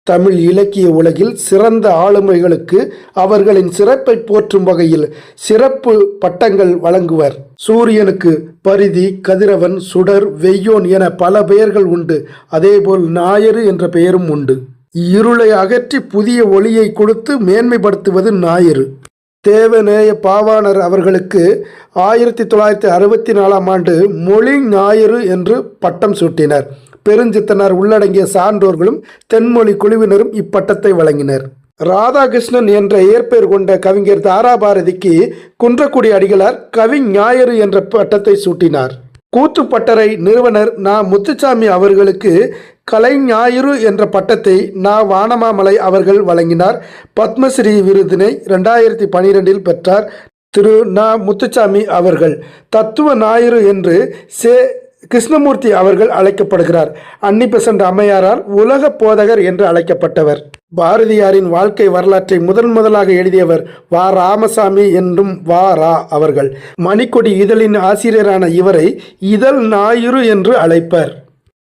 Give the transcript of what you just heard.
தமிழ் இலக்கிய உலகில் சிறந்த ஆளுமைகளுக்கு அவர்களின் சிறப்பை போற்றும் வகையில் சிறப்பு பட்டங்கள் வழங்குவர். சூரியனுக்கு பரிதி, கதிரவன், சுடர், வெய்யோன் என பல பெயர்கள் உண்டு. அதேபோல் ஞாயிறு என்ற பெயரும் உண்டு. இருளை அகற்றி புதிய ஒளியை கொடுத்து மேன்மைப்படுத்துவது ஞாயிறு. தேவநேய பாவாணர் அவர்களுக்கு 1964ஆம் ஆண்டு மொழி ஞாயிறு என்று பட்டம் சூட்டினர். பெருஞ்சித்தனார் உள்ளடங்கிய சான்றோர்களும் தென்மொழி குழுவினரும் இப்பட்டத்தை வழங்கினர். ராதாகிருஷ்ணன் என்ற இயற்பெயர் கொண்ட கவிஞர் தாராபாரதிக்கு குன்றக்குடி அடிகளார் கவி ஞாயிறு என்ற பட்டத்தை சூட்டினார். கூத்துப்பட்டறை நிறுவனர் நா. முத்துசாமி அவர்களுக்கு கலை ஞாயிறு என்ற பட்டத்தை நா. வானமாமலை அவர்கள் வழங்கினார். பத்மஸ்ரீ விருதினை 2012இல் பெற்றார். திரு நா. முத்துசாமி அவர்கள் தத்துவ ஞாயிறு என்று கிருஷ்ணமூர்த்தி அவர்கள் அழைக்கப்படுகிறார். அன்னிபெசன்ட் அம்மையாரால் உலக போதகர் என்று அழைக்கப்பட்டவர். பாரதியாரின் வாழ்க்கை வரலாற்றை முதலாக எழுதியவர் வா. ராமசாமி என்றும் வா. ரா. அவர்கள். மணிக்கொடி இதழின் ஆசிரியரான இவரை இதழ் ஞாயிறு என்று அழைப்பர்.